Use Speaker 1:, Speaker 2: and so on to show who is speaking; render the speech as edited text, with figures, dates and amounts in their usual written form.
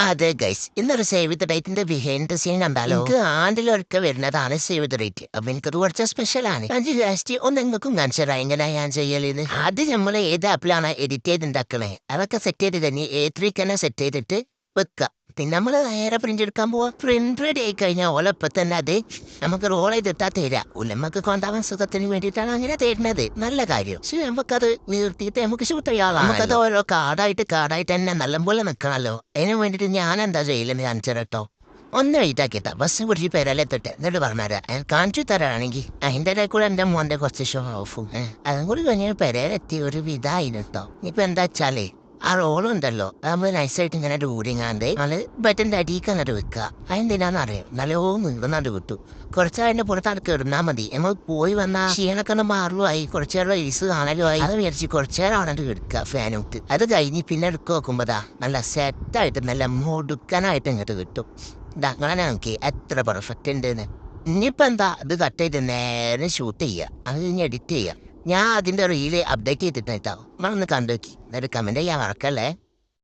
Speaker 1: അതെ ഗൈസ് ഇന്നൊരു save the ഡേറ്റിന്റെ behind scene കണ്ടാലോ എനിക്ക് ആണ്ടിലൊക്കെ വരുന്നതാണ് സേവ് ദ ഡേറ്റ് അപ്പൊ എനിക്കത് കുറച്ച് സ്പെഷ്യലാണ് അഞ്ച് ലാസ്റ്റ് ഒന്ന് നിങ്ങൾക്കും കാണിച്ചതാ എങ്ങനെ ഞാൻ ചെയ്യലെന്ന് അത് നമ്മൾ ഏത് ആപ്പിലാണ് എഡിറ്റ് ചെയ്തുണ്ടാക്കണേ അതൊക്കെ സെറ്റ് ചെയ്ത് തന്നെ A3 തന്നെ സെറ്റ് ചെയ്തിട്ട് വെക്കുക പിന്നെ നമ്മൾ നേരെ പ്രിന്റ് എടുക്കാൻ പോവാ പ്രിന്റ് റെഡി ആയി കഴിഞ്ഞാൽ ഓലപ്പം തന്നെ അത് നമുക്ക് റോൾ ചെയ്തിട്ടാ തരാ ഉലമ്മക്ക് കൊണ്ടാവാൻ സുഖത്തിന് വേണ്ടിയിട്ടാണ് അങ്ങനെ തരുന്നത് നല്ല കാര്യം പക്ഷെ നമുക്കത് നിർത്തിയിട്ട് നമുക്ക് ഷൂട്ട് ചെയ്യാം നമുക്കത് ഓരോ കാർഡായിട്ട് തന്നെ നല്ലപോലെ നിൽക്കണമല്ലോ അതിന് വേണ്ടിയിട്ട് ഞാൻ എന്താ ചെയ്യില്ലെന്ന് കാണിച്ചു കേട്ടോ ഒന്ന് വെയിറ്റ് ആക്കിട്ടാ ബസ് പിടിച്ച് പേരലെത്തിട്ട് എന്നിട്ട് പറഞ്ഞുതരാം ഞാൻ കാണിച്ചു തരാണെങ്കിൽ അതിൻ്റെ ഇടയിൽ കൂടെ എൻ്റെ മോൻ്റെ കുറച്ച് ഷോ ഓഫും അതും കൂടി കഴിഞ്ഞ് പെരയിലെത്തി ഒരു വിധായിരുന്നു കേട്ടോ ഇനിയിപ്പോൾ എന്താ വെച്ചാലേ ആ റോളുണ്ടല്ലോ നമ്മൾ നൈസായിട്ട് ഇങ്ങനെ ഡൂരിങ്ങാണ്ട് നമ്മള് ബറ്റൻ്റെ അടിയിൽ കണ്ടിട്ട് വെക്കുക അതെന്തിനാന്ന് അറിയാം നല്ലോ നീങ്ങുന്നാണ്ട് വിട്ടു കുറച്ചതിന്റെ പുറത്താണ് കിടന്നാൽ മതി നമ്മൾ പോയി വന്നാൽ ക്ഷീണൊക്കെ മാറുമോ ആയി കുറച്ചു നേരം ഈസ് കാണലോ ആയി അത് വിചാരിച്ച് കുറച്ചു നേരം അവിടെ എടുക്കുക ഫാനൂട്ട് അത് കഴിഞ്ഞ് പിന്നെ എടുക്കുക നോക്കുമ്പോതാ നല്ല സെറ്റായിട്ട് നല്ല മുടുക്കാനായിട്ട് ഇങ്ങോട്ട് കിട്ടും അങ്ങനെ നമുക്ക് എത്ര പെർഫെക്റ്റ് ഉണ്ടെന്ന് ഇനിയിപ്പോൾ എന്താ ഇത് കട്ട് ചെയ്ത് നേരെ ഷൂട്ട് ചെയ്യുക അത് കഴിഞ്ഞ് എഡിറ്റ് ചെയ്യുക ഞാൻ അതിൻ്റെ റീല് അപ്ഡേറ്റ് ചെയ്തിട്ടായിട്ടാവും നമ്മളൊന്ന് കണ്ടു നോക്കി എന്നിട്ട് കമൻറ്റ് ചെയ്യാൻ മറക്കല്ലേ